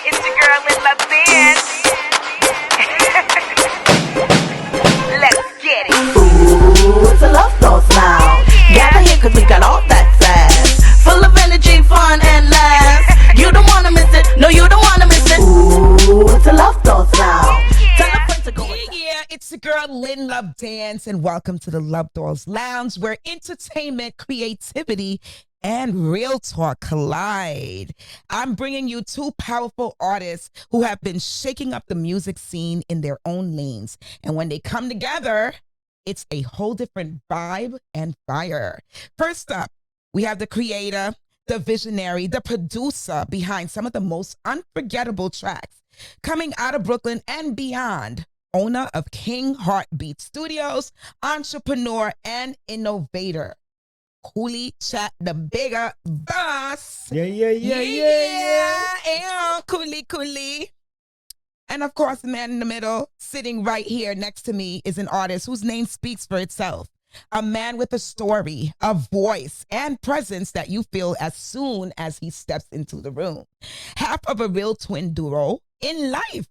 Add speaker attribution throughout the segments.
Speaker 1: It's your girl LyneLuvDance. Let's get it.
Speaker 2: Ooh, it's a LuvDoLLz Lounge. Gather here cause we got all that sass. Full of energy, fun, and laughs. You don't wanna miss it, no you don't wanna miss it. Ooh, it's a LuvDoLLz Lounge. Tell a friend to go and
Speaker 3: Yeah, it's the girl LyneLuvDance, and welcome to the LuvDoLLz Lounge, where entertainment, creativity, and real talk collide. I'm bringing you two powerful artists who have been shaking up the music scene in their own lanes, and when they come together, it's a whole different vibe and fire. First up, we have the creator, the visionary, the producer behind some of the most unforgettable tracks coming out of Brooklyn and beyond. Owner of King Heartbeat Studios, entrepreneur and innovator, Kooly Chat, the bigger boss. Yeah, Kooly. And of course, the man in the middle, sitting right here next to me, is an artist whose name speaks for itself. A man with a story, a voice, and presence that you feel as soon as he steps into the room. Half of a real twin duo in life,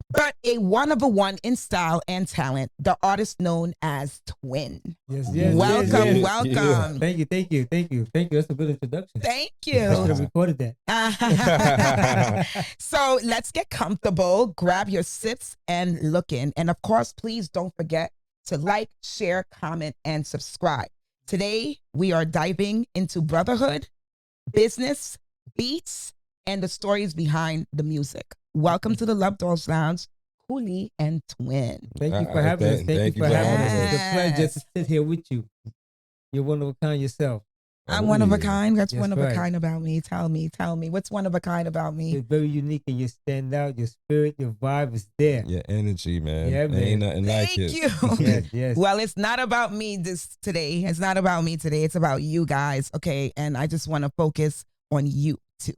Speaker 3: but a one-of-a-one in style and talent, the artist known as Twin.
Speaker 4: Yes.
Speaker 3: Welcome.
Speaker 4: Yeah. Thank you. That's a good introduction.
Speaker 3: Thank
Speaker 4: I should have
Speaker 3: you.
Speaker 4: recorded that.
Speaker 3: So let's get comfortable, grab your sips and look in. And of course, please don't forget to like, share, comment, and subscribe. Today, we are diving into brotherhood, business, beats, and the stories behind the music. Welcome to the LuvDoLLz Lounge, Kooly and Twin.
Speaker 4: Thank you for having us. Thank you for having us. It's a pleasure to sit here with you. You're one of a kind yourself.
Speaker 3: I'm one of a kind. That's
Speaker 4: Yes,
Speaker 3: one of a
Speaker 4: right.
Speaker 3: kind about me. Tell me. What's one of a kind about me?
Speaker 4: You're very unique and you stand out. Your spirit, your vibe is there.
Speaker 5: Your energy, man.
Speaker 4: Yeah, man.
Speaker 5: Ain't nothing like
Speaker 3: Thank
Speaker 5: it.
Speaker 3: you.
Speaker 4: Yes.
Speaker 3: Well, it's not about me today. It's not about me today. It's about you guys, okay? And I just want to focus on you too.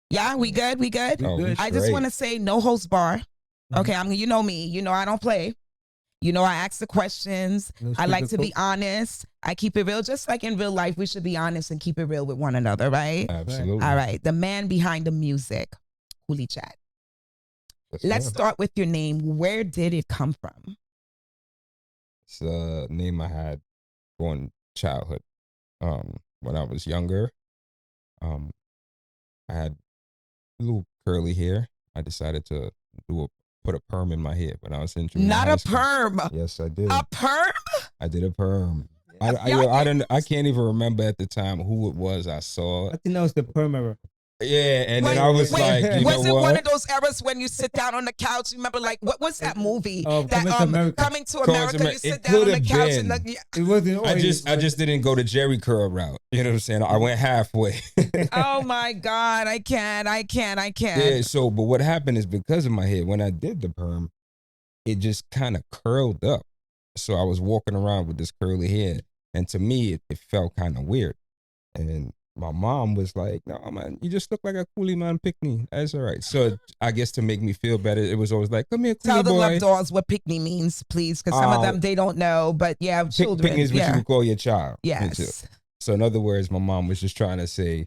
Speaker 3: Yeah, we good?
Speaker 4: We
Speaker 5: Oh,
Speaker 4: good.
Speaker 3: I just want to say no host bar. Okay, you know me. You know I don't play. You know I ask the questions.
Speaker 4: No
Speaker 3: I like to be
Speaker 4: sugarcoat.
Speaker 3: honest. I keep it real. Just like in real life, we should be honest and keep it real with one another, right?
Speaker 5: Absolutely.
Speaker 3: All right. The man behind the music, Kooly Chat.
Speaker 5: Yes,
Speaker 3: Let's
Speaker 5: ma'am.
Speaker 3: start with your name. Where did it come from?
Speaker 5: It's a name I had during childhood. When I was younger, I had a little curly hair. I decided to put a perm in my hair when I was in junior
Speaker 3: Not
Speaker 5: high
Speaker 3: a
Speaker 5: school.
Speaker 3: perm.
Speaker 5: Yes, I did.
Speaker 3: A perm?
Speaker 5: I did a perm. I can't even remember at the time who it was I saw.
Speaker 4: I think that was the perm era.
Speaker 5: Yeah, and then
Speaker 3: Wait,
Speaker 5: I was
Speaker 3: wait,
Speaker 5: like, you
Speaker 3: was
Speaker 5: know
Speaker 3: it
Speaker 5: what?
Speaker 3: one of those eras when you sit down on the couch? Remember, like, what was that movie?
Speaker 4: Oh,
Speaker 3: that
Speaker 4: Coming to America.
Speaker 3: Coming to
Speaker 5: Coming to
Speaker 3: America. You
Speaker 5: America.
Speaker 3: sit
Speaker 5: It
Speaker 3: down on the
Speaker 5: could've
Speaker 3: couch
Speaker 5: been.
Speaker 3: and look.
Speaker 4: It wasn't
Speaker 5: I
Speaker 4: always.
Speaker 5: just didn't go the Jerry curl route. You know what I'm saying? I went halfway.
Speaker 3: Oh my God! I can't.
Speaker 5: Yeah, so, but what happened is because of my hair, when I did the perm, it just kind of curled up. So I was walking around with this curly hair. And to me, it felt kind of weird. And my mom was like, no, man, you just look like a Kooly man pickney. That's all right. So I guess to make me feel better, it was always like, come here,
Speaker 3: Tell
Speaker 5: Kooly
Speaker 3: the
Speaker 5: boy.
Speaker 3: LuvDoLLz what pickney means, please, because some of them they don't know. But yeah, children.
Speaker 5: Pickney is what
Speaker 3: yeah.
Speaker 5: you would call your child.
Speaker 3: Yes.
Speaker 5: So in other words, my mom was just trying to say,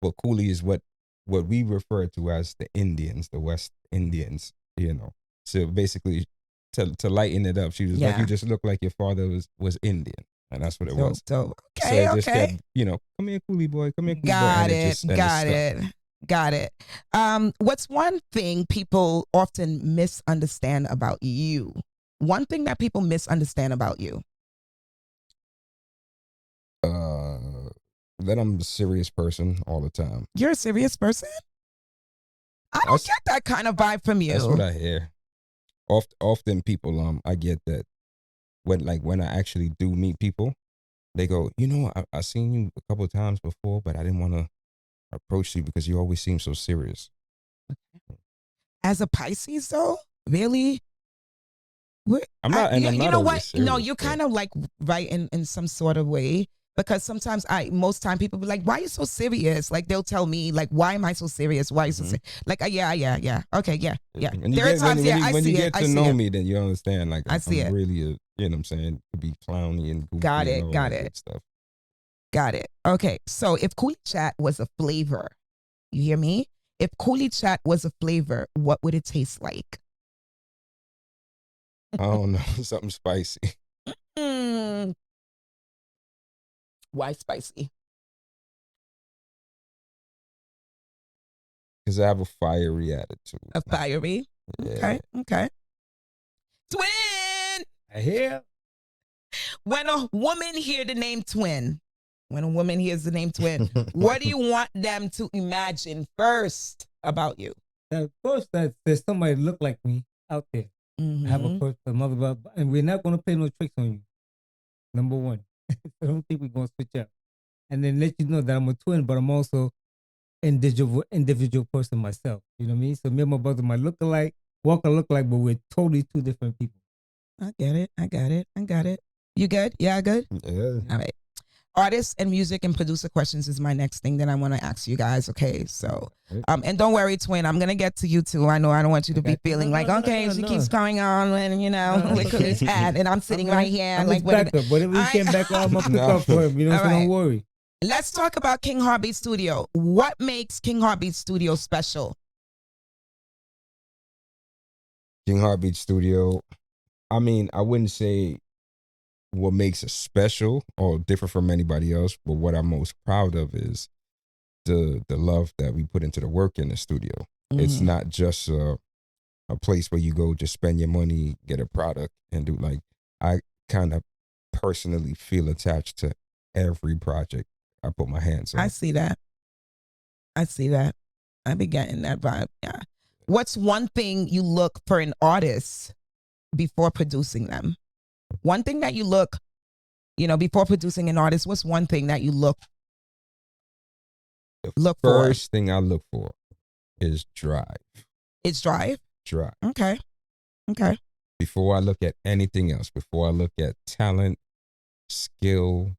Speaker 5: well, Kooly is what we refer to as the Indians, the West Indians, you know. So basically, to lighten it up, she was like,
Speaker 3: Yeah.
Speaker 5: you just look like your father was Indian. And that's what it was.
Speaker 3: So
Speaker 5: So
Speaker 3: okay,
Speaker 5: it just
Speaker 3: okay.
Speaker 5: kept, come here, Kooly boy, come here, Kooly boy.
Speaker 3: Got
Speaker 5: And
Speaker 3: it.
Speaker 5: stuck.
Speaker 3: Got it. What's one thing people often misunderstand about you? One thing that people misunderstand about you.
Speaker 5: That I'm a serious person all the time.
Speaker 3: You're a serious person? I don't
Speaker 5: That's-
Speaker 3: get that kind of vibe from you.
Speaker 5: That's what I hear. Often people, I get that when I actually do meet people, they go, I seen you a couple of times before, but I didn't want to approach you because you always seem so serious.
Speaker 3: As a Pisces, though, really?
Speaker 5: I'm not, and I'm
Speaker 3: you
Speaker 5: not
Speaker 3: know
Speaker 5: always
Speaker 3: what?
Speaker 5: serious,
Speaker 3: No, you're
Speaker 5: but-
Speaker 3: kind of like right in some sort of way. Because sometimes most time people be like, why are you so serious? Like they'll tell me like, why am I so serious? Why are you so serious? Like, yeah. Okay, yeah.
Speaker 5: When
Speaker 3: There are times, I
Speaker 5: when
Speaker 3: see
Speaker 5: you
Speaker 3: it.
Speaker 5: get
Speaker 3: I
Speaker 5: to
Speaker 3: see
Speaker 5: know
Speaker 3: it.
Speaker 5: me, then you understand. Like
Speaker 3: I see
Speaker 5: I'm
Speaker 3: it.
Speaker 5: really you know what I'm saying, to be clowny and goofy.
Speaker 3: Got it,
Speaker 5: and all
Speaker 3: got
Speaker 5: that
Speaker 3: it.
Speaker 5: good stuff.
Speaker 3: Got it. Okay, so if Kooly Chat was a flavor, you hear me? If Kooly Chat was a flavor, what would it taste like?
Speaker 5: I don't know, something spicy.
Speaker 3: Mm. Why spicy?
Speaker 5: Because I have a fiery attitude.
Speaker 3: A fiery?
Speaker 5: Yeah.
Speaker 3: Okay. Twin!
Speaker 4: I hear.
Speaker 3: When a woman hear the name Twin, when a woman hears the name Twin, what do you want them to imagine first about you?
Speaker 4: Of course, that there's somebody look like me out there. Have a person, a mother, and we're not gonna play no tricks on you. Number one, I don't think we're gonna switch up, and then let you know that I'm a twin, but I'm also individual person myself. You know what I mean? So me and my brother might look alike, walk alike, but we're totally two different people.
Speaker 3: I get it. You good? Yeah, good?
Speaker 5: Yeah.
Speaker 3: All right. Artists and music and producer questions is my next thing that I want to ask you guys. Okay, so and don't worry, Twin, I'm gonna get to you too. I know I don't want you to be feeling like she keeps going on and with Kooly Chat, and I'm sitting right here
Speaker 4: I'm
Speaker 3: like
Speaker 4: whatever he came back on, I'm gonna pick up for him. You know, so don't worry.
Speaker 3: Let's talk about King Heartbeat Studio. What makes King Heartbeat Studio special?
Speaker 5: King Heartbeat Studio. I mean, I wouldn't say what makes it special or different from anybody else, but what I'm most proud of is the love that we put into the work in the studio. It's not just a place where you go just spend your money, get a product, and do like. I kind of personally feel attached to every project I put my hands on.
Speaker 3: I see that. I be getting that vibe. Yeah. What's one thing you look for in artists before producing them? One thing that you look, before producing an artist, what's one thing that you look for?
Speaker 5: First thing I look for is drive.
Speaker 3: It's drive?
Speaker 5: Drive.
Speaker 3: Okay.
Speaker 5: Before I look at anything else, before I look at talent, skill,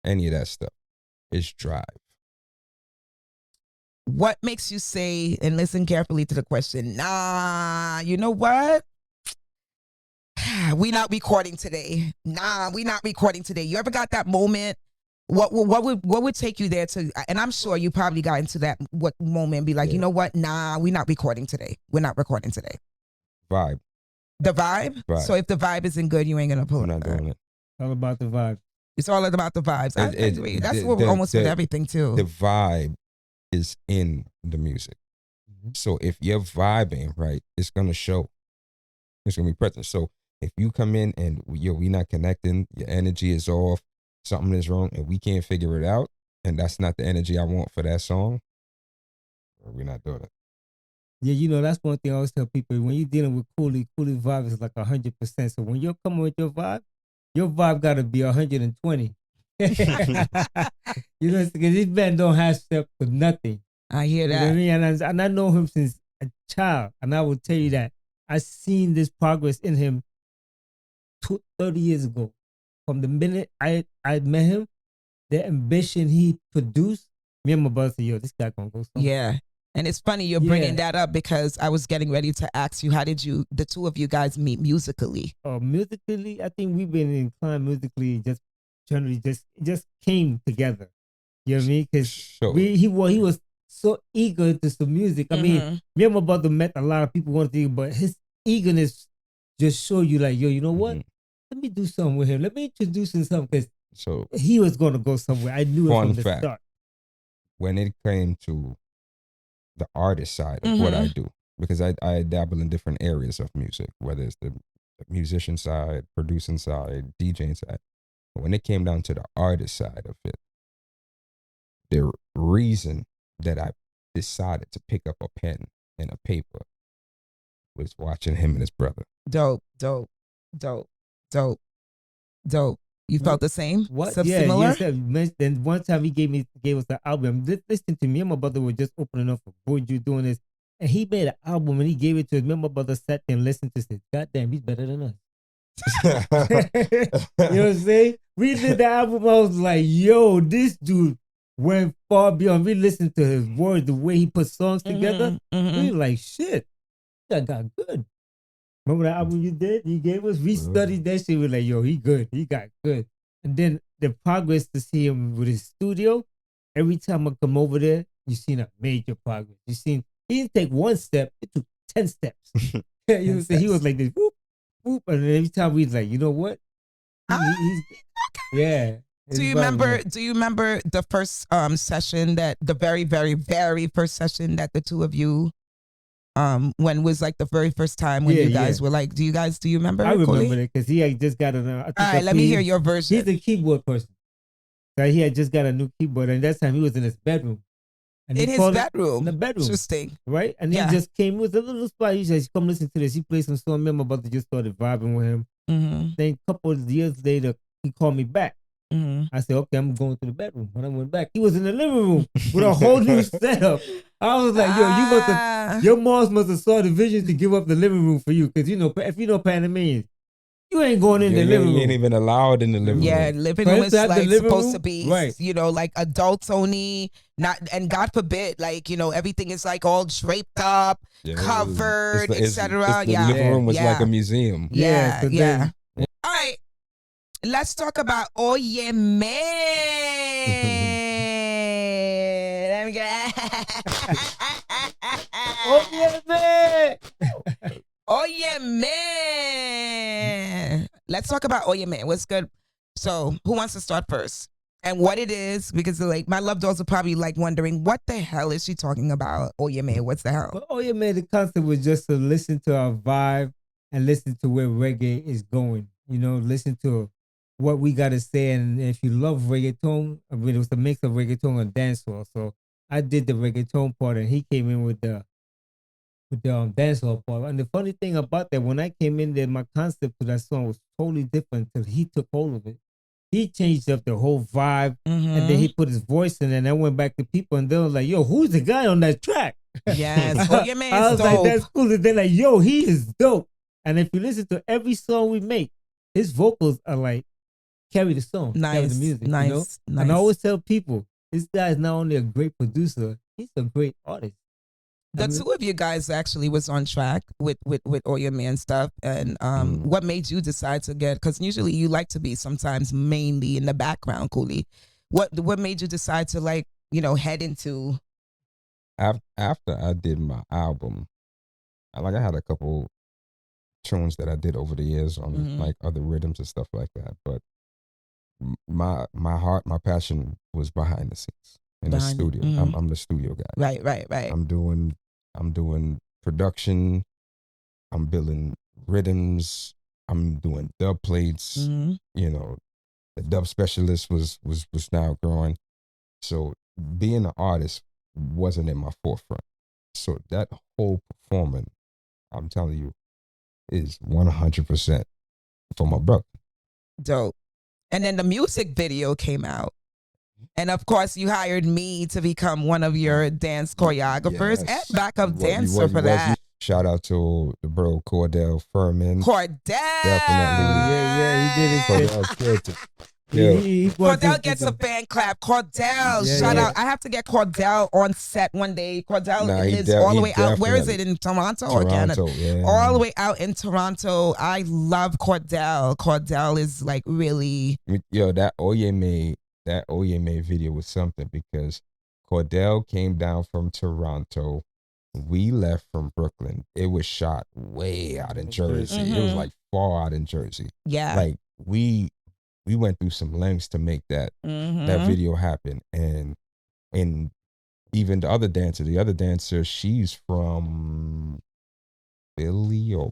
Speaker 5: any of that stuff, it's drive.
Speaker 3: What makes you say, and listen carefully to the question, nah, you know what? We not recording today. Nah, we not recording today. You ever got that moment? What would take you there to? And I'm sure you probably got into that moment and be like, you know what? Nah, we not recording today. We're not recording today.
Speaker 5: Vibe.
Speaker 3: The vibe? So if the vibe isn't good, you ain't gonna pull it.
Speaker 5: I'm not doing it.
Speaker 4: All about the vibe.
Speaker 3: It's all about the vibes. I agree. That's what we're almost with everything too.
Speaker 5: The vibe is in the music. So if you're vibing right, it's gonna show. It's gonna be present. So if you come in and we not connecting, your energy is off, something is wrong, and we can't figure it out, and that's not the energy I want for that song, we're not doing it.
Speaker 4: Yeah, that's one thing I always tell people. When you're dealing with Kooly vibe is like 100%. So when you're coming with your vibe got to be 120. Because this band don't have step for nothing.
Speaker 3: I hear that.
Speaker 4: You know what I mean? And I know him since a child, and I will tell you that I seen this progress in him 30 years ago. From the minute I met him, the ambition he produced, me and my brother said, yo, this guy gonna go somewhere.
Speaker 3: Yeah. And it's funny you're bringing that up because I was getting ready to ask you, how did the two of you guys meet musically?
Speaker 4: Musically, I think we've been inclined musically just generally just came together. You know what I mean? Because he was so eager to some music. I mean, me and my brother met a lot of people wanted to, but his eagerness just show you like, yo, you know what? Let me do something with him. Let me introduce him something because he was going to go somewhere. I knew it from the start.
Speaker 5: When it came to the artist side of what I do, because I dabble in different areas of music, whether it's the musician side, producing side, DJing side. But when it came down to the artist side of it, the reason that I decided to pick up a pen and a paper was watching him and his brother.
Speaker 3: Dope. You felt the same?
Speaker 4: What?
Speaker 3: Similar?
Speaker 4: Yes. Then one time he gave us the album. Listen to me and my brother were just opening up for Boyd, you doing this. And he made an album and he gave it to us. Me and my brother sat there and listened to it. God damn, he's better than us. You know what I'm saying? We did the album. I was like, yo, this dude went far beyond. We listened to his words, the way he put songs together. We were like, shit, that got good. Remember the album you gave us? We studied that shit. We're like, yo, he good. He got good. And then the progress to see him with his studio, every time I come over there, you've seen a major progress. You've seen he didn't take one step, it took 10 steps. You know, so he was like this, whoop, whoop, and then every time we was like, you know what? He's yeah.
Speaker 3: Do you remember the first session, that the very, very, very first session that the two of you when was like the very first time when you guys were like, do you remember?
Speaker 4: I remember
Speaker 3: Kooly?
Speaker 4: it because he had just got an
Speaker 3: All right, let me hear your version.
Speaker 4: He's a keyboard person. So he had just got a new keyboard, and that time he was in his bedroom. And
Speaker 3: in his bedroom.
Speaker 4: In the bedroom.
Speaker 3: Interesting.
Speaker 4: Right? And he just came with a little spot. He said, come listen to this. He played some song. My brother just started vibing with him.
Speaker 3: Mm-hmm.
Speaker 4: Then a couple of years later, he called me back.
Speaker 3: Mm-hmm.
Speaker 4: I said, okay, I'm going to the bedroom. When I went back, he was in the living room with a whole new setup. I was like, yo, your moms must have saw the vision to give up the living room for you. Because, if you know Panamanians, you ain't going in the living room.
Speaker 5: You ain't even allowed in the living room.
Speaker 3: Yeah, living room is like supposed to be,
Speaker 4: right,
Speaker 3: like adults only, and God forbid, like, everything is like all draped up, covered, etc.
Speaker 5: The living room was like a museum.
Speaker 3: Yeah. All right, let's talk about Oye Man.
Speaker 4: Oye Man.
Speaker 3: Oye Man. Let's talk about Oye Man. What's good? So, who wants to start first? And what it is, because like my LuvDoLLz are probably like wondering, what the hell is she talking about? Oye Man, what's the hell?
Speaker 4: Well, Oye Man, the concept was just to listen to our vibe and listen to where reggae is going. Listen to what we got to say. And if you love reggaeton, it was a mix of reggaeton and dancehall. So I did the reggaeton part, and he came in with the dancehall part. And the funny thing about that, when I came in there, my concept for that song was totally different until he took hold of it. He changed up the whole vibe, and then he put his voice in, and I went back to people, and they were like, yo, who's the guy on that track?
Speaker 3: Yes, Oye Man is
Speaker 4: I was
Speaker 3: dope.
Speaker 4: like, that's cool. And they're like, yo, he is dope. And if you listen to every song we make, his vocals are like, carry the song, carry the music,
Speaker 3: nice.
Speaker 4: And I always tell people, this guy is not only a great producer, he's a great artist.
Speaker 3: The two of you guys actually was on track with Oye Man stuff. And what made you decide to get, because usually you like to be sometimes mainly in the background, Kooly. What made you decide to head into?
Speaker 5: After I did my album, I had a couple tunes that I did over the years on like other rhythms and stuff like that. But my heart, my passion was behind the scenes in the studio. I'm the studio guy.
Speaker 3: Right.
Speaker 5: I'm doing production. I'm building rhythms. I'm doing dub plates. The dub specialist was now growing. So being an artist wasn't in my forefront. So that whole performance, I'm telling you, is 100% for my brother.
Speaker 3: Dope. And then the music video came out. And of course, you hired me to become one of your dance choreographers and backup dancer for that.
Speaker 5: Shout out to the bro Cordell Furman.
Speaker 3: Cordell!
Speaker 5: Definitely.
Speaker 4: Yeah, he did it.
Speaker 5: Cordell's good. Yeah.
Speaker 3: Cordell gets a fan clap. Cordell, shout out. I have to get Cordell on set one day. Cordell is all the way out. Where is it? In Toronto or Canada?
Speaker 5: Yeah.
Speaker 3: All the way out in Toronto. I love Cordell. Cordell is like really...
Speaker 5: Yo, that Oye Man video was something, because Cordell came down from Toronto. We left from Brooklyn. It was shot way out in Jersey. It was like far out in Jersey.
Speaker 3: Yeah.
Speaker 5: Like we went through some lengths to make that video happen. And even the other dancer, she's from Philly or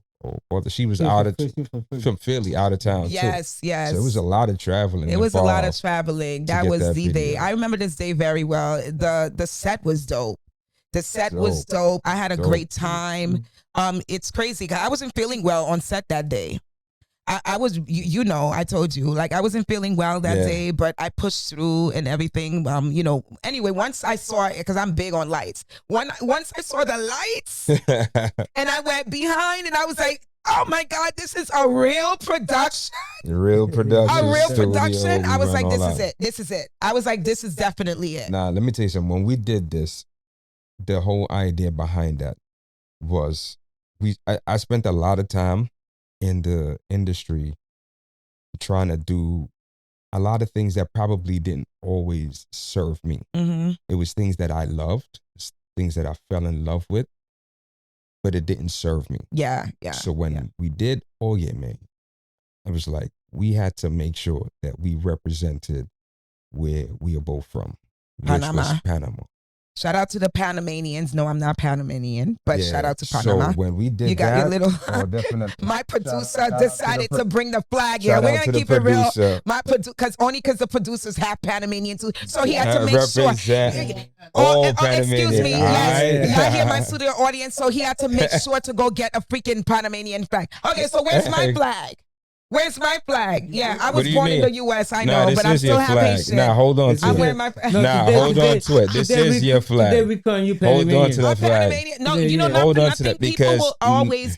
Speaker 5: she was from Philly, out of town.
Speaker 3: Yes.
Speaker 5: So it was a lot of traveling.
Speaker 3: It was a lot of traveling. That was the day. I remember this day very well. The set was dope. The set was dope. I had a great time. It's crazy, 'cause I wasn't feeling well on set that day. I was, I told you, like I wasn't feeling well that day, but I pushed through and everything. Anyway, once I saw it, because I'm big on lights. Once I saw the lights, and I went behind, and I was like, oh my God, this is a real production.
Speaker 5: A real production.
Speaker 3: I was like, this is it. I was like, this is definitely it.
Speaker 5: Nah, let me tell you something. When we did this, the whole idea behind that was I spent a lot of time in the industry trying to do a lot of things that probably didn't always serve me.
Speaker 3: Mm-hmm.
Speaker 5: It was things that I loved, things that I fell in love with, but it didn't serve me.
Speaker 3: Yeah.
Speaker 5: So when we did Oyeme, it was like we had to make sure that we represented where we are both from, which
Speaker 3: Panama.
Speaker 5: was Panama.
Speaker 3: Shout out to the Panamanians. No, I'm not Panamanian, but
Speaker 5: Yeah,
Speaker 3: shout out to Panama.
Speaker 5: So when we did
Speaker 3: You got
Speaker 5: that,
Speaker 3: your little.
Speaker 5: oh, definitely.
Speaker 3: My producer
Speaker 5: shout out
Speaker 3: decided
Speaker 5: to
Speaker 3: to
Speaker 5: the
Speaker 3: bring the flag here.
Speaker 5: Shout
Speaker 3: We're
Speaker 5: out
Speaker 3: gonna
Speaker 5: to the
Speaker 3: keep it real.
Speaker 5: producer.
Speaker 3: My because the producers have Panamanian too, so he had to make sure.
Speaker 5: Represent all
Speaker 3: Excuse me,
Speaker 5: Panamanian.
Speaker 3: yes,
Speaker 5: All
Speaker 3: y'all hear my studio audience, so he had to make sure to go get a freaking Panamanian flag. Okay, so where's my flag? Where's my flag? Yeah, I
Speaker 5: What
Speaker 3: was
Speaker 5: do you
Speaker 3: born in
Speaker 5: mean?
Speaker 3: the U.S. I
Speaker 5: Nah,
Speaker 3: know,
Speaker 5: this
Speaker 3: but I'm
Speaker 5: is
Speaker 3: still
Speaker 5: your
Speaker 3: have
Speaker 5: flag.
Speaker 3: Haitian.
Speaker 5: Nah, hold on to
Speaker 3: I'm
Speaker 5: it.
Speaker 3: wearing my.
Speaker 5: Nah, hold on to it. This is your flag.
Speaker 4: Today we calling you
Speaker 5: Hold
Speaker 4: Panamanian.
Speaker 5: on to that flag.
Speaker 3: Panamanian. No,
Speaker 4: Yeah,
Speaker 3: you know,
Speaker 4: yeah.
Speaker 3: not,
Speaker 5: Hold on to
Speaker 3: nothing.
Speaker 5: that
Speaker 3: People
Speaker 5: because
Speaker 3: will always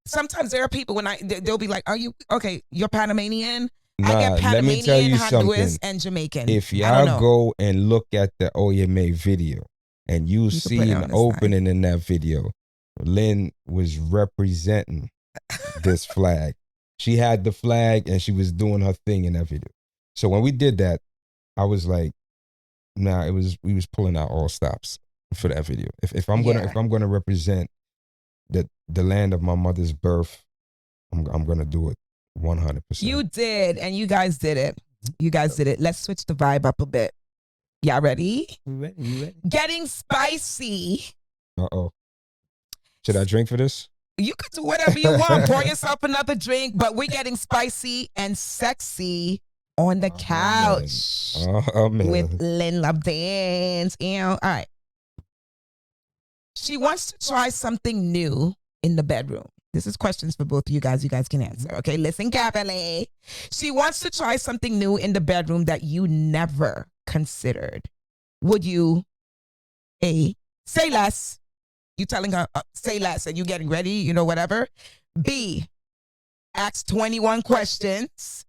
Speaker 3: Sometimes there are people when they'll be like, "Are you okay? You're Panamanian." I
Speaker 5: Nah,
Speaker 3: get
Speaker 5: let
Speaker 3: Panamanian,
Speaker 5: me tell you
Speaker 3: Honduras,
Speaker 5: something.
Speaker 3: and Jamaican.
Speaker 5: If
Speaker 3: I don't
Speaker 5: y'all
Speaker 3: know.
Speaker 5: go and look at the Oyeme video and you
Speaker 3: can put
Speaker 5: see
Speaker 3: it
Speaker 5: an
Speaker 3: on the
Speaker 5: opening in that video, Lynn was representing this flag. She had the flag and she was doing her thing in that video. So when we did that, I was like, nah, we was pulling out all stops for that video. If I'm gonna represent the land of my mother's birth, I'm gonna do it 100%.
Speaker 3: You did, and you guys did it. You guys did it. Let's switch the vibe up a bit. Y'all ready?
Speaker 4: You ready?
Speaker 3: Getting spicy.
Speaker 5: Uh-oh. Should I drink for this?
Speaker 3: You could do whatever you want. Pour yourself another drink, but we're getting spicy and sexy on the couch
Speaker 5: Oh man.
Speaker 3: with LyneLuvDance. All right. She wants to try something new in the bedroom. This is questions for both of you guys. You guys can answer. Okay, listen carefully. She wants to try something new in the bedroom that you never considered. Would you, A, say less? You telling her, say less, and you getting ready, you know, whatever. B, ask 21 questions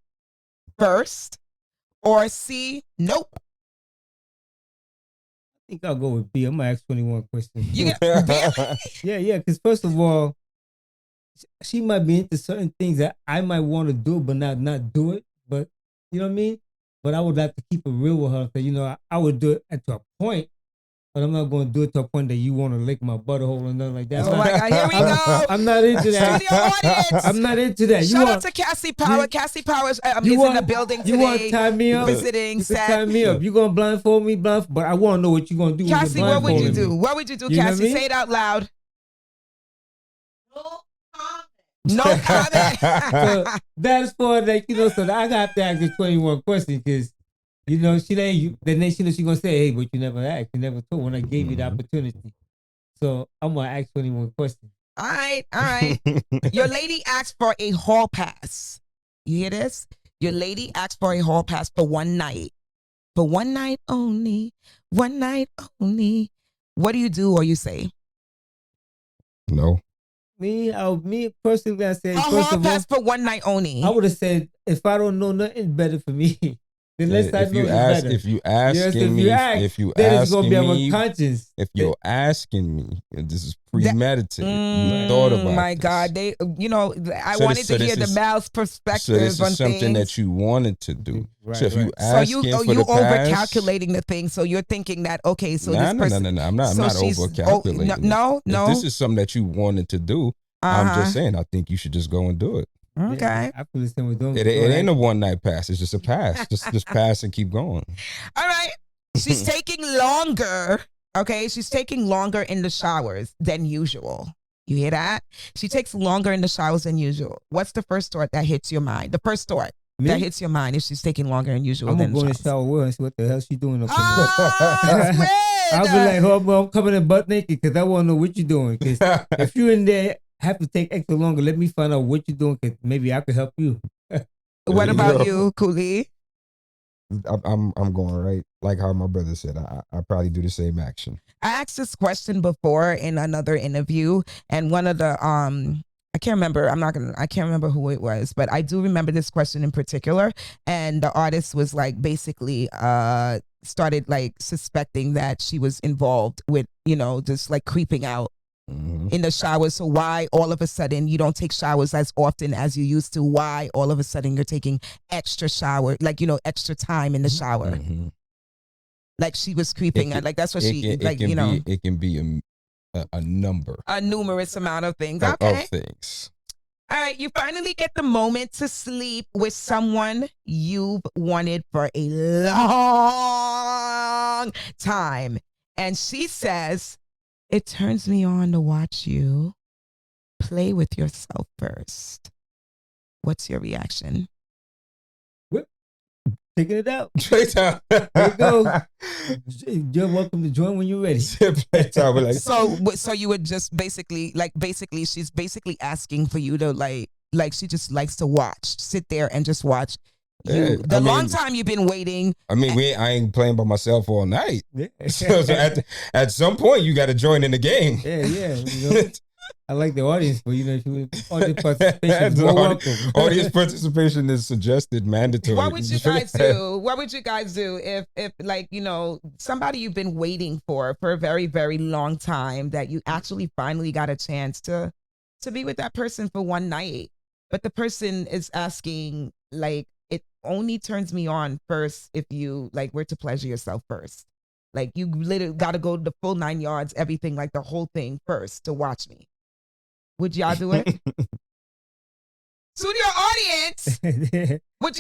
Speaker 3: first. Or C, nope.
Speaker 4: I think I'll go with B. I'm gonna ask 21 questions.
Speaker 3: You get,
Speaker 4: Yeah. Because first of all, she might be into certain things that I might want to do, but not do it. But you know what I mean. But I would like to keep it real with her, because you know I would do it to a point, but I'm not going to do it to a point that you want to lick my butthole or nothing like that.
Speaker 3: Oh my God, here we go.
Speaker 4: I'm not into that.
Speaker 3: Studio audience.
Speaker 4: I'm not into that.
Speaker 3: Shout out to Cassie Power. Cassie Power is in the building today.
Speaker 4: You want to tie me up?
Speaker 3: Visiting
Speaker 4: You can
Speaker 3: set.
Speaker 4: tie me up. You going to blindfold me, but I want to know what you're going to do.
Speaker 3: Cassie, what would you
Speaker 4: blindfolding
Speaker 3: do?
Speaker 4: me.
Speaker 3: What would you do,
Speaker 4: You know what I
Speaker 3: Cassie?
Speaker 4: mean?
Speaker 3: Say it out loud. No comment.
Speaker 4: So that's for like, you know, so I got to ask the 21 questions, because you know, she ain't, then she knows she gonna say, hey, but you never asked, you never told when I gave you the opportunity. So I'm gonna ask 21 questions.
Speaker 3: All right. Your lady asked for a hall pass. You hear this? Your lady asked for a hall pass for one night. For one night only. One night only. What do you do or you say?
Speaker 5: No.
Speaker 4: Me personally, I said,
Speaker 3: A
Speaker 4: first
Speaker 3: hall
Speaker 4: of all,
Speaker 3: pass for one night only.
Speaker 4: I would have said, if I don't know nothing better for me, then let's start knowing better.
Speaker 5: If you asking me,
Speaker 4: then it's gonna be on my conscience.
Speaker 5: if you're asking me, this is premeditated. You thought about
Speaker 3: my
Speaker 5: this.
Speaker 3: God, I
Speaker 5: So
Speaker 3: wanted to hear the male's
Speaker 5: So
Speaker 3: perspective
Speaker 5: this
Speaker 3: on
Speaker 5: is something
Speaker 3: things.
Speaker 5: that you wanted to do.
Speaker 4: Right,
Speaker 5: so if you
Speaker 4: right.
Speaker 3: So
Speaker 5: asking
Speaker 3: you
Speaker 5: for the
Speaker 3: over
Speaker 5: pass,
Speaker 3: calculating the thing. So you're thinking that no.
Speaker 5: I'm not
Speaker 3: she's-
Speaker 5: over calculating.
Speaker 3: No.
Speaker 5: If this is something that you wanted to do, I'm just saying, I think you should just go and do it.
Speaker 3: Okay.
Speaker 4: Yeah, I feel the same with them.
Speaker 5: It ain't a one night pass. It's just a pass. just pass and keep going.
Speaker 3: All right. She's taking longer. Okay. She's taking longer in the showers than usual. You hear that? She takes longer in the showers than usual. What's the first thought that hits your mind? The first thought that hits your mind if she's taking longer than usual.
Speaker 4: I'm
Speaker 3: than
Speaker 4: gonna go in
Speaker 3: the
Speaker 4: the
Speaker 3: showers.
Speaker 4: shower with her and see what the hell she doing up in there.
Speaker 3: Oh,
Speaker 4: I'll be like, oh, I'm coming in butt naked because I want to know what you're doing. Because if you're in there, have to take extra longer. Let me find out what you're doing, because maybe I could help you.
Speaker 3: what about you, Kooly?
Speaker 5: I'm going right, like how my brother said. I probably do the same action.
Speaker 3: I asked this question before in another interview, and one of the I can't remember who it was, but I do remember this question in particular. And the artist was like basically started like suspecting that she was involved with, just like creeping out in the shower. So why all of a sudden you don't take showers as often as you used to? Why all of a sudden you're taking extra shower, like, extra time in the shower?
Speaker 5: Mhm.
Speaker 3: Like she was creeping. Like that's what she, like,
Speaker 5: it can be a number
Speaker 3: a numerous amount of things.
Speaker 5: of
Speaker 3: Okay.
Speaker 5: things.
Speaker 3: All right, you finally get the moment to sleep with someone you've wanted for a long time. And she says, it turns me on to watch you play with yourself first. What's your reaction?
Speaker 4: Taking it out.
Speaker 5: Playtime.
Speaker 4: Here it goes. You're welcome to join when you're ready.
Speaker 5: Playtime. Like,
Speaker 3: So you would just basically, she's basically asking for you to like she just likes to watch, sit there and just watch you.
Speaker 5: Yeah,
Speaker 3: Long time you've been waiting.
Speaker 5: I mean, I ain't playing by myself all night.
Speaker 4: Yeah.
Speaker 5: So at some point, you got to join in the game.
Speaker 4: Yeah. I like the audience, but if you audience participation is more welcome.
Speaker 5: Audience participation is suggested, mandatory.
Speaker 3: What would you guys do? What would you guys do if like, somebody you've been waiting for a very, very long time, that you actually finally got a chance to be with that person for one night, but the person is asking, like, it only turns me on first if you like were to pleasure yourself first. Like you literally got to go the full 9 yards, everything, like the whole thing first to watch me. Would y'all do it? Studio audience,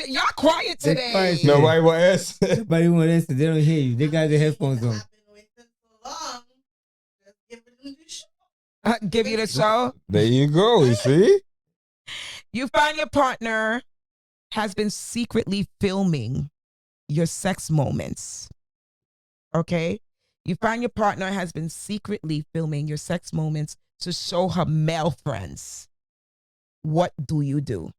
Speaker 3: y'all quiet today?
Speaker 4: quiet.
Speaker 5: Nobody will ask.
Speaker 4: Nobody want to answer. They don't hear you. They got their headphones on.
Speaker 2: I've been waiting so long. Just give it a show.
Speaker 3: Give you the show.
Speaker 5: There you go. You see?
Speaker 3: You find your partner has been secretly filming your sex moments. Okay? You find your partner has been secretly filming your sex moments to show her male friends. What do you do?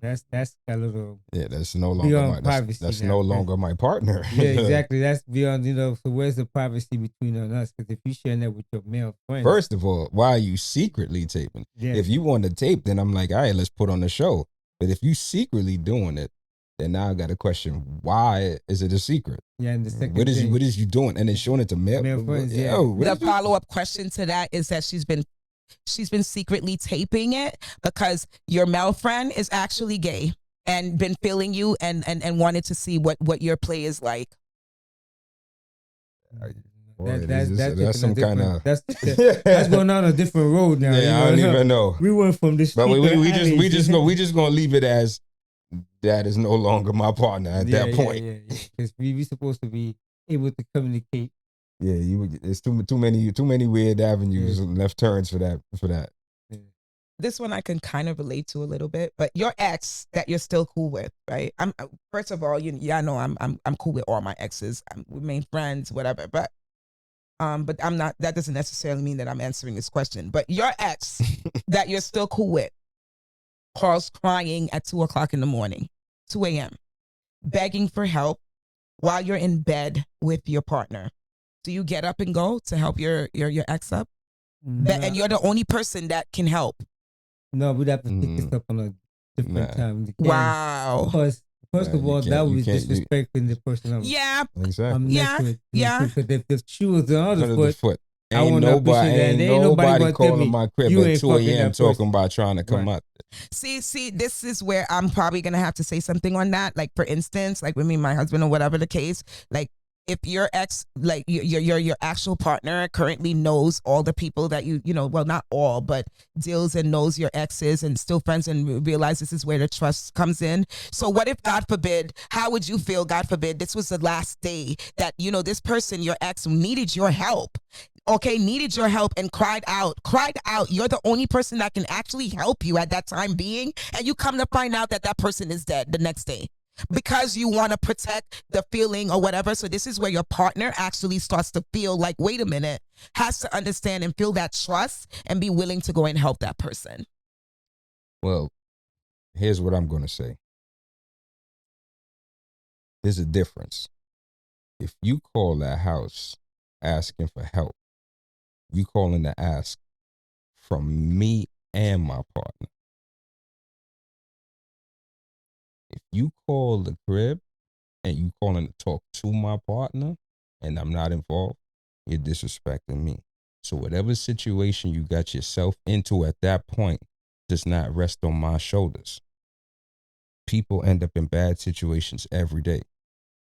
Speaker 4: That's a little
Speaker 5: That's no longer
Speaker 4: beyond privacy.
Speaker 5: that's
Speaker 4: now.
Speaker 5: no longer my partner.
Speaker 4: Yeah, exactly. That's beyond. So where's the privacy between us? Because if you sharing that with your male friends,
Speaker 5: First of all, why are you secretly taping?
Speaker 4: Yeah.
Speaker 5: If you want to tape, then I'm like, all right, let's put on the show. But if you secretly doing it, then now I got a question: why is it a secret?
Speaker 4: Yeah, and the second
Speaker 5: What
Speaker 4: thing,
Speaker 5: is you doing? And then showing it to male
Speaker 4: friends. Yeah.
Speaker 5: Yo, what
Speaker 3: The
Speaker 5: is you-
Speaker 3: follow-up question to that is that she's been secretly taping it because your male friend is actually gay and been feeling you and wanted to see what your play is like.
Speaker 5: Boy,
Speaker 4: that's
Speaker 5: some kind of
Speaker 4: that's going on a different road now.
Speaker 5: Yeah, I don't even know.
Speaker 4: We went from this,
Speaker 5: But we just gonna leave it as that is no longer my partner at that point.
Speaker 4: Yeah. Because we supposed to be able to communicate.
Speaker 5: Yeah, it's too many weird avenues and left turns for that.
Speaker 3: This one I can kind of relate to a little bit, but your ex that you're still cool with, right? I'm first of all, I know I'm cool with all my exes. We remain friends, whatever. But I'm not. That doesn't necessarily mean that I'm answering this question. But your ex that you're still cool with calls crying at 2:00 in the morning, 2 a.m., begging for help while you're in bed with your partner. Do you get up and go to help your ex up?
Speaker 4: No,
Speaker 3: And you're the only person that can help.
Speaker 4: no, we'd have to pick this up on a different time. We can't-
Speaker 3: Wow.
Speaker 4: Because first
Speaker 5: Yeah,
Speaker 4: of
Speaker 5: you
Speaker 4: all,
Speaker 5: can't-
Speaker 4: that
Speaker 5: you
Speaker 4: was
Speaker 5: can't-
Speaker 4: disrespecting the person I'm
Speaker 3: Yeah.
Speaker 5: Exactly.
Speaker 3: Yeah,
Speaker 4: next with.
Speaker 3: yeah.
Speaker 4: Because if the shoe was the other
Speaker 5: Under
Speaker 4: foot,
Speaker 5: the foot.
Speaker 4: I
Speaker 5: Ain't
Speaker 4: wanna appreciate that.
Speaker 5: nobody,
Speaker 4: There ain't nobody gonna tell
Speaker 5: calling
Speaker 4: me,
Speaker 5: my crib
Speaker 4: you
Speaker 5: at
Speaker 4: ain't
Speaker 5: 2
Speaker 4: fucking
Speaker 5: a.m.
Speaker 4: that person.
Speaker 5: talking about trying to come
Speaker 4: Right.
Speaker 5: up.
Speaker 3: See, this is where I'm probably gonna have to say something on that. Like, for instance, like with me, and my husband, or whatever the case, like if your ex, like your actual partner currently knows all the people that well, not all, but deals and knows your exes and still friends, and realize this is where the trust comes in. So what if, God forbid, how would you feel, God forbid, this was the last day that, this person, your ex, needed your help. Okay, needed your help and cried out. You're the only person that can actually help you at that time being. And you come to find out that that person is dead the next day because you want to protect the feeling or whatever. So this is where your partner actually starts to feel like, wait a minute, has to understand and feel that trust and be willing to go and help that person.
Speaker 5: Well, here's what I'm going to say. There's a difference. If you call that house asking for help, you calling to ask from me and my partner. If you call the crib and you calling to talk to my partner and I'm not involved, you're disrespecting me. So whatever situation you got yourself into at that point does not rest on my shoulders. People end up in bad situations every day.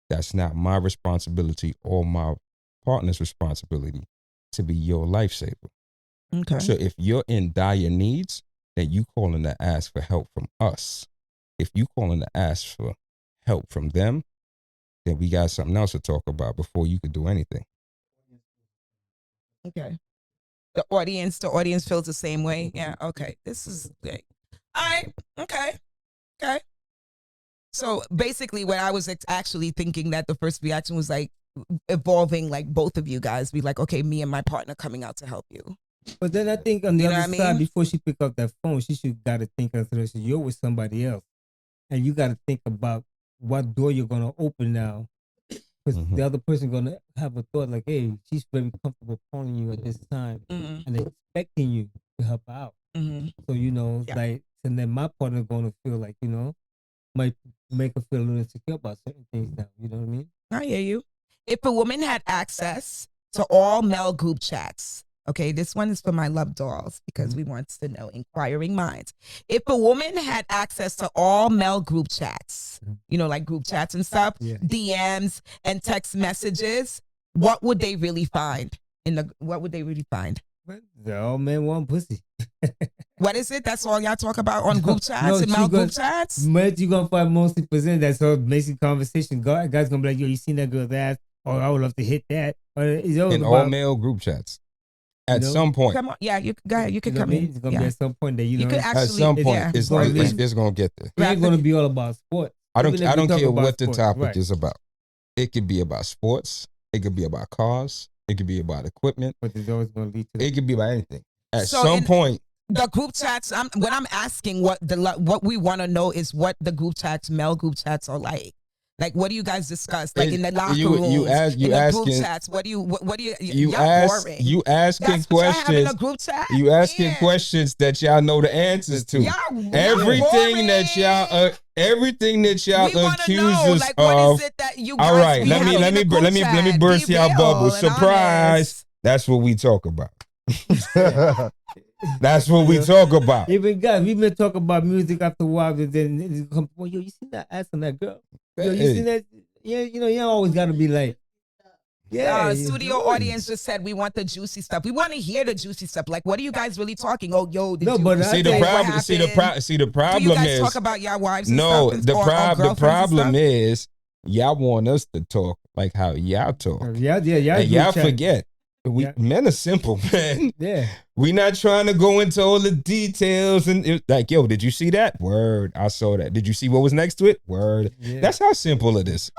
Speaker 5: That's not my responsibility or my partner's responsibility to be your lifesaver.
Speaker 3: Okay.
Speaker 5: So if you're in dire needs, then you calling to ask for help from us. If you calling to ask for help from them, then we got something else to talk about before you could do anything.
Speaker 3: Okay. The audience feels the same way. Yeah. Okay. This is great. All right. Okay. Okay. So basically, what I was actually thinking that the first reaction was like evolving, like both of you guys be like, okay, me and my partner coming out to help you.
Speaker 4: But then I think on the
Speaker 3: You know
Speaker 4: other
Speaker 3: what I
Speaker 4: side,
Speaker 3: mean?
Speaker 4: before she pick up that phone, she should got to think of this. You're with somebody else, and you got to think about what door you're gonna open now, because the other person gonna have a thought like, "Hey, she's very comfortable calling you at this time, and expecting you to help out." So like, and then my partner gonna feel like might make her feel a little insecure about certain things now. You know what I mean?
Speaker 3: I hear you. If a woman had access to all male group chats, okay, this one is for my love dolls because we want to know, inquiring minds. If a woman had access to all male group chats, like group chats and stuff, DMs and text messages, what would they really find? What would they really find?
Speaker 4: The all men want pussy.
Speaker 3: What is it? That's all y'all talk about on group chats
Speaker 4: No,
Speaker 3: and
Speaker 4: she
Speaker 3: male
Speaker 4: gonna-
Speaker 3: group chats?
Speaker 4: But you gonna find mostly percent that's all basic conversation. Guys gonna be like, yo, you seen that girl's ass? Or I would love to hit that. Or it's always
Speaker 5: In
Speaker 4: about,
Speaker 5: all male group chats. At some point.
Speaker 3: Come on, yeah, you go ahead. You can come in.
Speaker 4: It's gonna be at some point that
Speaker 3: You could
Speaker 5: At
Speaker 3: actually,
Speaker 5: some point,
Speaker 3: yeah.
Speaker 5: it's
Speaker 4: Or
Speaker 5: gonna
Speaker 4: least-
Speaker 5: it's gonna get there.
Speaker 4: it ain't gonna be all about sports.
Speaker 5: I don't
Speaker 4: Even if we talk
Speaker 5: care
Speaker 4: about
Speaker 5: what the
Speaker 4: sports,
Speaker 5: topic
Speaker 4: right.
Speaker 5: is about. It could be about sports. It could be about cars. It could be about equipment.
Speaker 4: But it's always gonna lead to
Speaker 5: It could be about anything. At
Speaker 3: So
Speaker 5: some point,
Speaker 3: the group chats, when I'm asking what we want to know is what the group chats, male group chats are like. Like, what do you guys discuss? Like in the locker rooms, in the group chats. What do you
Speaker 5: you asking
Speaker 3: That's what y'all have in
Speaker 5: questions.
Speaker 3: a group chat?
Speaker 5: You asking
Speaker 3: Yeah.
Speaker 5: questions that y'all know the answers to.
Speaker 3: Y'all
Speaker 5: Everything that
Speaker 3: boring.
Speaker 5: y'all
Speaker 3: We wanna
Speaker 5: accuse
Speaker 3: know,
Speaker 5: us
Speaker 3: like, what
Speaker 5: of.
Speaker 3: is it that you guys
Speaker 5: All right,
Speaker 3: be
Speaker 5: let me
Speaker 3: having
Speaker 5: let
Speaker 3: in
Speaker 5: me
Speaker 3: a group
Speaker 5: let me
Speaker 3: chat?
Speaker 5: burst
Speaker 3: Be
Speaker 5: y'all
Speaker 3: real
Speaker 5: bubble.
Speaker 3: and
Speaker 5: Surprise!
Speaker 3: honest.
Speaker 5: That's what we talk about. That's what we talk about.
Speaker 4: Even guys, we've been talking about music after a while, and then it come, well, yo, you seen that ass on that girl? Yo, you
Speaker 5: Hey.
Speaker 4: seen that? Yeah, you always gotta be like, yeah.
Speaker 3: Studio audience just said we want the juicy stuff. We want to hear the juicy stuff. Like, what are you guys really talking? Oh, yo, did
Speaker 4: No,
Speaker 3: you
Speaker 4: but I
Speaker 5: See
Speaker 4: tell
Speaker 5: the
Speaker 4: you
Speaker 5: problem. See the
Speaker 3: Do you
Speaker 5: problem
Speaker 3: guys
Speaker 5: is
Speaker 3: talk about your wives? And
Speaker 5: no.
Speaker 3: stuff
Speaker 5: The
Speaker 3: or
Speaker 5: the
Speaker 3: girlfriends and
Speaker 5: problem
Speaker 3: stuff?
Speaker 5: is y'all want us to talk like how y'all talk,
Speaker 4: yeah,
Speaker 5: and y'all
Speaker 4: chat.
Speaker 5: forget.
Speaker 4: Yeah.
Speaker 5: Men are simple, man.
Speaker 4: Yeah,
Speaker 5: We not trying to go into all the details and like, yo, did you see that? Word, I saw that. Did you see what was next to it? Word.
Speaker 4: Yeah.
Speaker 5: That's how simple it is.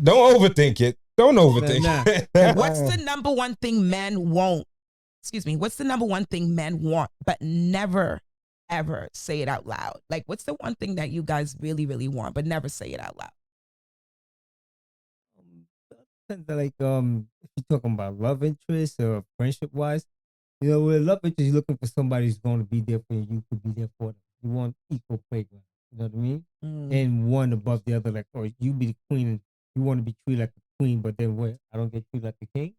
Speaker 5: Don't overthink it. Don't overthink it.
Speaker 3: What's the number one thing men won't? Excuse me. What's the number one thing men want but never ever say it out loud? Like, what's the one thing that you guys really, really want but never say it out loud?
Speaker 4: like if you're talking about love interest or friendship wise, with love interest, you're looking for somebody who's going to be there for you. You could be there for them. You want equal playground. You know what I mean? And one above the other, like, or you be the queen and you want to be treated like a queen, but then what? I don't get treated like a king.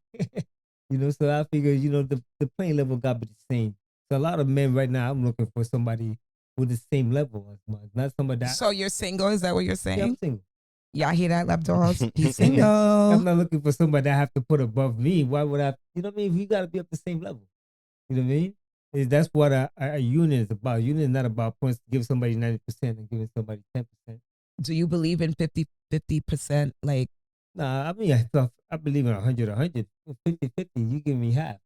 Speaker 4: So I figure, the playing level got to be the same. So a lot of men right now, I'm looking for somebody with the same level as mine, not somebody that.
Speaker 3: So you're single? Is that what you're saying?
Speaker 4: Yeah, I'm single.
Speaker 3: Y'all hear that, LuvDoLLz? He's single.
Speaker 4: I'm not looking for somebody that I have to put above me. Why would I? You know what I mean? We got to be up the same level. You know what I mean? That's what a union is about. Union is not about points to give somebody 90% and giving somebody 10%.
Speaker 3: Do you believe in 50%? Like,
Speaker 4: Nah, I mean, I believe in 100. 50-50, you give me half.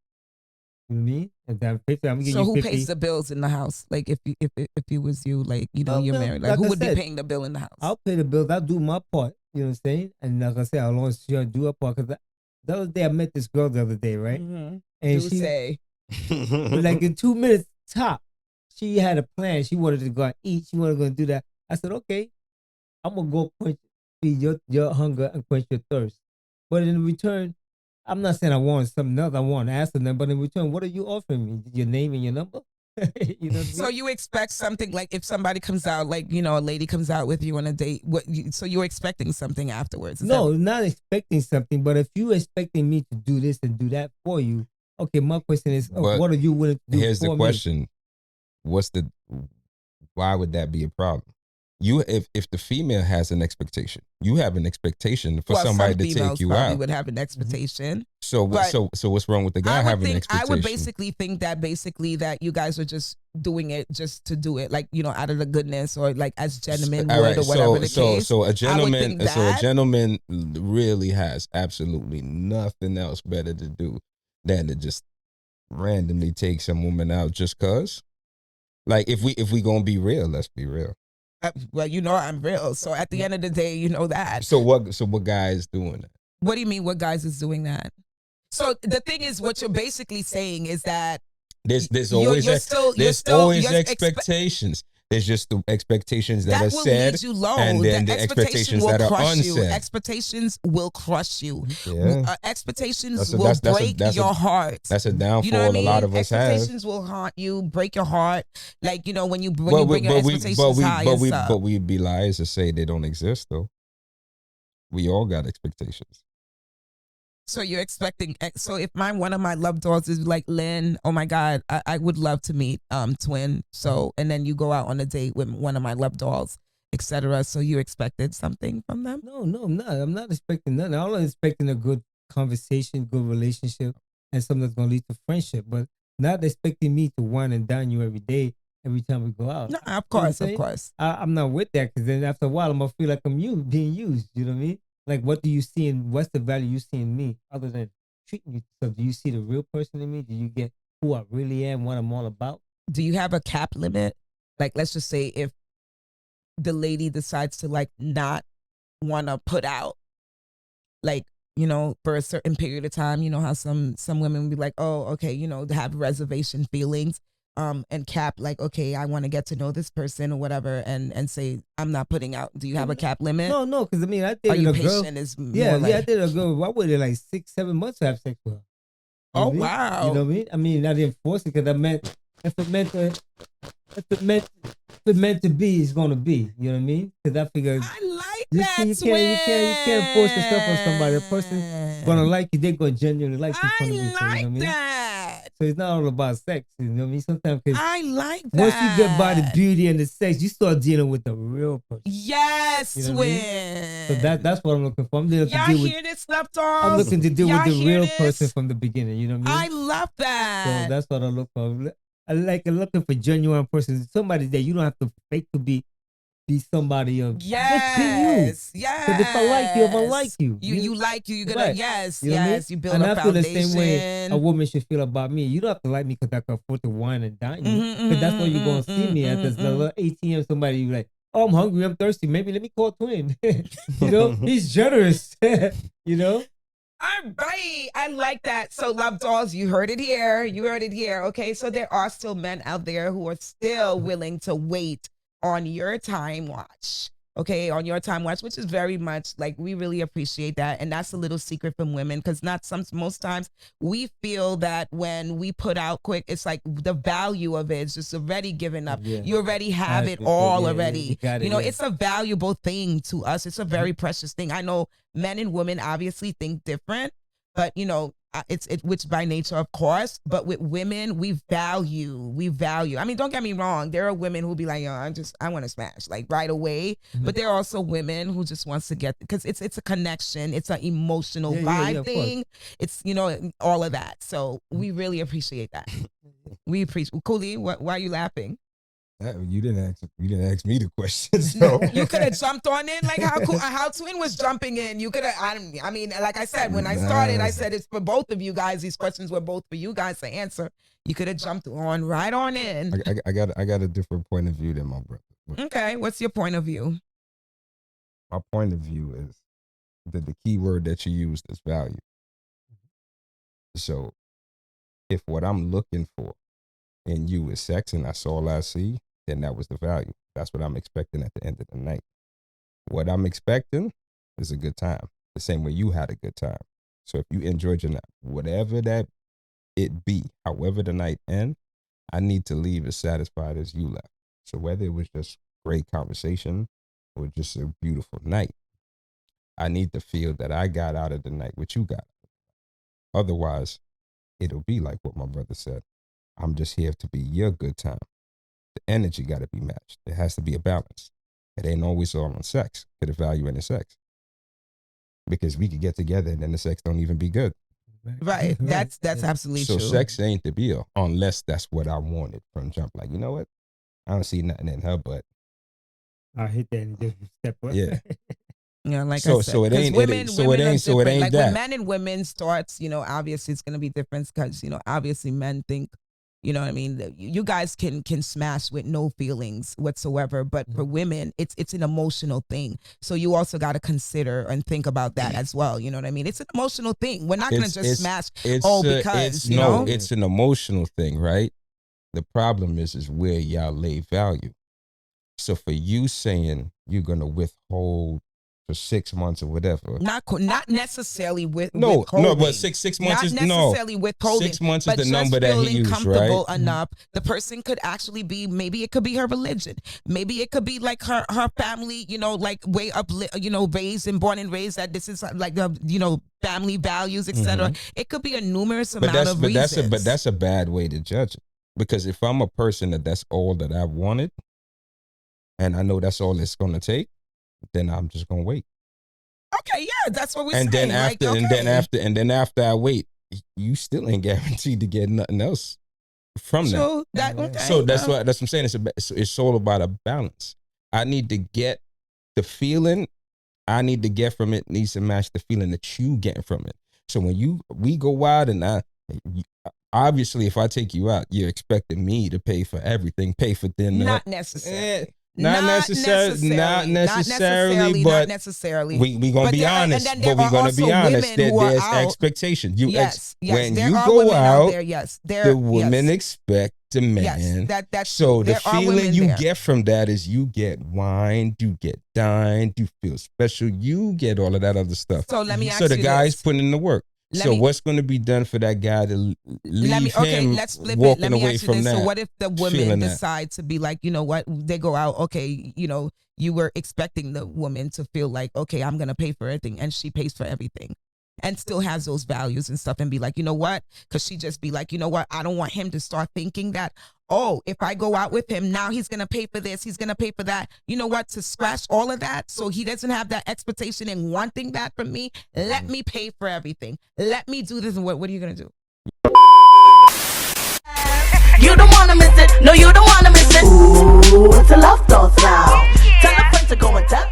Speaker 4: You know what I mean? And then 50, I'm giving
Speaker 3: so
Speaker 4: you
Speaker 3: who
Speaker 4: 50.
Speaker 3: pays the bills in the house? Like, if it was you, like, you're
Speaker 4: Well,
Speaker 3: married, like,
Speaker 4: like
Speaker 3: who
Speaker 4: I
Speaker 3: would be
Speaker 4: said,
Speaker 3: paying the bill in the house?
Speaker 4: I'll pay the bills. I'll do my part. You know what I'm saying? And like I said, as long as she'll do her part. Because the other day, I met this girl the other day, right?
Speaker 3: Mm-hmm.
Speaker 4: And
Speaker 3: Do
Speaker 4: she,
Speaker 3: say.
Speaker 4: like in 2 minutes top, she had a plan. She wanted to go and eat. She wanted to go and do that. I said, okay, I'm going to go feed your hunger and quench your thirst. But in return, I'm not saying I want something else. I want to ask them, but in return, what are you offering me? Your name and your number? You know what I mean?
Speaker 3: So you expect something, like, if somebody comes out, like, a lady comes out with you on a date, so you're expecting something afterwards? Is
Speaker 4: No, not expecting something, but if you're expecting me to do this and do that for you, Okay, my question is,
Speaker 5: But
Speaker 4: what are you willing to do
Speaker 5: here's the
Speaker 4: for me?
Speaker 5: question: why would that be a problem? If the female has an expectation, you have an expectation for
Speaker 3: Well,
Speaker 5: somebody
Speaker 3: some
Speaker 5: to take
Speaker 3: females
Speaker 5: you
Speaker 3: probably
Speaker 5: out.
Speaker 3: would have an expectation.
Speaker 5: So
Speaker 3: But
Speaker 5: so what's wrong with the guy
Speaker 3: I would
Speaker 5: having an
Speaker 3: think I
Speaker 5: expectation?
Speaker 3: would basically think that that you guys are just doing it just to do it, like, you know, out of the goodness, or like as gentlemen
Speaker 5: All
Speaker 3: would,
Speaker 5: right,
Speaker 3: or whatever the case.
Speaker 5: so a
Speaker 3: I would
Speaker 5: gentleman,
Speaker 3: think
Speaker 5: so a
Speaker 3: that.
Speaker 5: gentleman really has absolutely nothing else better to do than to just randomly take some woman out just cause. Like if we gonna be real, let's be real.
Speaker 3: Well, you know, I'm real. So at the end of the day, you know that.
Speaker 5: So what guy is doing that?
Speaker 3: What do you mean? What guys is doing that? So the thing is, what you're basically saying is that
Speaker 5: There's
Speaker 3: you're
Speaker 5: always
Speaker 3: still
Speaker 5: always expectations. There's just the expectations that are
Speaker 3: will
Speaker 5: said,
Speaker 3: lead you low.
Speaker 5: and then the
Speaker 3: expectation
Speaker 5: expectations
Speaker 3: will
Speaker 5: that are
Speaker 3: crush you.
Speaker 5: unsaid.
Speaker 3: Expectations will crush you.
Speaker 5: Yeah.
Speaker 3: Expectations will break your heart.
Speaker 5: That's a downfall
Speaker 3: You know what I mean?
Speaker 5: a lot of us have.
Speaker 3: Expectations will haunt you, break your heart. Like, you know, when you bring your expectations high.
Speaker 5: But we'd be liars to say they don't exist though. We all got expectations.
Speaker 3: So you're expecting. So if one of my love dogs is like, Lynn, oh my God, I would love to meet Twin. So, and then you go out on a date with one of my love dogs, etc. So you expected something from them?
Speaker 4: No, I'm not. I'm not expecting nothing. I'm only expecting a good conversation, good relationship, and something that's gonna lead to friendship. But not expecting me to wine and dine you every day, every time we go out.
Speaker 3: No, of
Speaker 4: You know what
Speaker 3: course,
Speaker 4: I'm
Speaker 3: of
Speaker 4: saying?
Speaker 3: course.
Speaker 4: I'm not with that, because then after a while, I'm gonna feel like I'm being used. You know what I mean? Like, what do you see in what's the value you see in me other than treating you? So, do you see the real person in me? Do you get who I really am, what I'm all about?
Speaker 3: Do you have a cap limit? Like, let's just say if the lady decides to like not want to put out, like, you know, for a certain period of time, you know how some women will be like, oh, okay, you know, have reservation feelings, and cap, like, okay, I want to get to know this person or whatever, and say, I'm not putting out. Do you have a cap limit?
Speaker 4: No, because I mean, I
Speaker 3: Are
Speaker 4: dated
Speaker 3: you
Speaker 4: a girl.
Speaker 3: patient? Is
Speaker 4: Yeah,
Speaker 3: more like,
Speaker 4: I dated a girl. I waited like 6-7 months to have sex with her. You know
Speaker 3: oh
Speaker 4: what I mean?
Speaker 3: wow.
Speaker 4: You know what I mean? I mean, I didn't force it, because I meant if it meant to be, it's gonna be. You know what I mean? Because I figured
Speaker 3: I like
Speaker 4: you
Speaker 3: that.
Speaker 4: you can't force yourself on somebody. A person gonna like you, they're gonna genuinely like you
Speaker 3: I
Speaker 4: from the beginning.
Speaker 3: like
Speaker 4: You know what I mean?
Speaker 3: that.
Speaker 4: So it's not all about sex. You know what I mean? Sometimes, because
Speaker 3: I like that.
Speaker 4: once you get by the beauty and the sex, you start dealing with the real person.
Speaker 3: Yes,
Speaker 4: You know what I mean?
Speaker 3: Twin.
Speaker 4: So that's what I'm looking for. I'm looking to
Speaker 3: Y'all
Speaker 4: deal with.
Speaker 3: hear this, love dogs?
Speaker 4: I'm looking to deal with
Speaker 3: Y'all
Speaker 4: the
Speaker 3: hear
Speaker 4: real
Speaker 3: this?
Speaker 4: person from the beginning. You know what I mean?
Speaker 3: I love that.
Speaker 4: So that's what I look for. I'm looking for genuine person, somebody that you don't have to fake to be somebody of. Just be you.
Speaker 3: Yes, yes.
Speaker 4: Because if I like you, I'm gonna like you.
Speaker 3: You like you. You're gonna
Speaker 4: Right.
Speaker 3: yes,
Speaker 4: You know what I mean?
Speaker 3: yes. You build
Speaker 4: and
Speaker 3: a
Speaker 4: I feel the
Speaker 3: foundation.
Speaker 4: same way a woman should feel about me. You don't have to like me because I can afford to wine and dine you. Because that's what you're gonna see me at this little ATM. Somebody you like, oh, I'm hungry, I'm thirsty. Maybe let me call Twin. You know, he's generous. You know.
Speaker 3: All right. I like that. So, love dolls, you heard it here. You heard it here. Okay. So, there are still men out there who are still willing to wait on your time watch. Okay. On your time watch, which is very much like, we really appreciate that. And that's a little secret from women, because most times we feel that when we put out quick, it's like the value of it is just already given up.
Speaker 4: Yeah.
Speaker 3: You already have
Speaker 4: That's
Speaker 3: it
Speaker 4: it.
Speaker 3: all
Speaker 4: Yeah,
Speaker 3: already.
Speaker 4: you got it,
Speaker 3: You know,
Speaker 4: yeah.
Speaker 3: it's a valuable thing to us. It's a very precious thing. I know men and women obviously think different, but you know, it's which by nature, of course. But with women, we value. I mean, don't get me wrong. There are women who be like, yo, I want to smash like right away. But there are also women who just wants to get, because it's a connection. It's an emotional vibe
Speaker 4: of course.
Speaker 3: thing. It's, you know, all of that. So we really appreciate that. We appreciate. Kooly, why are you laughing?
Speaker 5: You didn't ask me the question. So
Speaker 3: You could have jumped on in like how Twin was jumping in. You could have. I mean, like I said, when I started, I said it's for both of you guys. These questions were both for you guys to answer. You could have jumped right on in.
Speaker 5: I got a different point of view than my brother.
Speaker 3: Okay, what's your point of view?
Speaker 5: My point of view is that the key word that you used is value. So if what I'm looking for in you is sex and that's all I see, then that was the value. That's what I'm expecting at the end of the night. What I'm expecting is a good time, the same way you had a good time. So if you enjoyed your night, whatever that it be, however the night end, I need to leave as satisfied as you left. So whether it was just great conversation or just a beautiful night, I need to feel that I got out of the night what you got. Otherwise, it'll be like what my brother said. I'm just here to be your good time. The energy got to be matched. It has to be a balance. It ain't always all on sex. Put a value in the sex. Because we could get together and then the sex don't even be good.
Speaker 3: Right. That's absolutely
Speaker 5: So
Speaker 3: true.
Speaker 5: sex ain't the deal unless that's what I wanted from jump. Like, you know what? I don't see nothing in her, but
Speaker 4: I hit that and just step up.
Speaker 5: yeah.
Speaker 3: Yeah, like
Speaker 5: So-
Speaker 3: I said,
Speaker 5: so it
Speaker 3: 'cause
Speaker 5: ain't- it
Speaker 3: women,
Speaker 5: ain't- so it
Speaker 3: women are
Speaker 5: ain't- so it
Speaker 3: different.
Speaker 5: ain't
Speaker 3: like
Speaker 5: that.
Speaker 3: when men and women starts, obviously it's gonna be different because obviously men think, you know what I mean. You guys can smash with no feelings whatsoever, but for women, it's an emotional thing. So you also got to consider and think about that as well. You know what I mean? It's an emotional thing. We're not gonna just smash because
Speaker 5: it's an emotional thing, right? The problem is where y'all lay value. So for you saying you're gonna withhold for 6 months or whatever,
Speaker 3: not necessarily
Speaker 5: no,
Speaker 3: withholding.
Speaker 5: but six months
Speaker 3: not
Speaker 5: is
Speaker 3: necessarily
Speaker 5: no.
Speaker 3: withholding.
Speaker 5: 6 months is
Speaker 3: but
Speaker 5: the
Speaker 3: just
Speaker 5: number that he
Speaker 3: feeling
Speaker 5: used,
Speaker 3: comfortable
Speaker 5: right?
Speaker 3: enough. The person could actually be, maybe it could be her religion. Maybe it could be like her family, like way up, raised and born and raised that this is like the, family values, etc. It could be a numerous amount of reasons.
Speaker 5: But that's a bad way to judge it. Because if I'm a person that's all that I wanted, and I know that's all it's gonna take, then I'm just gonna wait.
Speaker 3: Okay, yeah, that's what we're
Speaker 5: And
Speaker 3: saying.
Speaker 5: then after, and then after I wait, you still ain't guaranteed to get nothing else from that.
Speaker 3: So okay,
Speaker 5: So that's what I'm saying. It's all about a balance. I need to get the feeling I need to get from it needs to match the feeling that you get from it. So when we go out and obviously if I take you out, you're expecting me to pay for everything, pay for dinner.
Speaker 3: Not necessarily.
Speaker 5: Not necessarily, but we gonna be honest. But we gonna be honest. There's expectation. When you go out, the women expect the man. So the feeling you get from that is you get wine, you get dined, you feel special, you get all of that other stuff.
Speaker 3: So let me ask
Speaker 5: you. So the
Speaker 3: you
Speaker 5: guy's
Speaker 3: this.
Speaker 5: putting in the work. What's going to be done for that guy to leave him
Speaker 3: let's flip
Speaker 5: walking
Speaker 3: it. Let me
Speaker 5: away
Speaker 3: ask you
Speaker 5: from
Speaker 3: this.
Speaker 5: that?
Speaker 3: So what if the women decide to be like, you know what, they go out, okay, you were expecting the woman to feel like, okay, I'm going to pay for everything, and she pays for everything and still has those values and stuff, and be like, you know what, because she just be like, you know what, I don't want him to start thinking that, oh, if I go out with him, now he's going to pay for this, he's going to pay for that. You know what, to scratch all of that so he doesn't have that expectation and wanting that from me, let me pay for everything. Let me do this. And what are you going to do?
Speaker 2: You don't wanna miss it. No, you don't wanna miss it. Ooh, it's a LuvDoLLz Lounge. Tell a friend to go and tell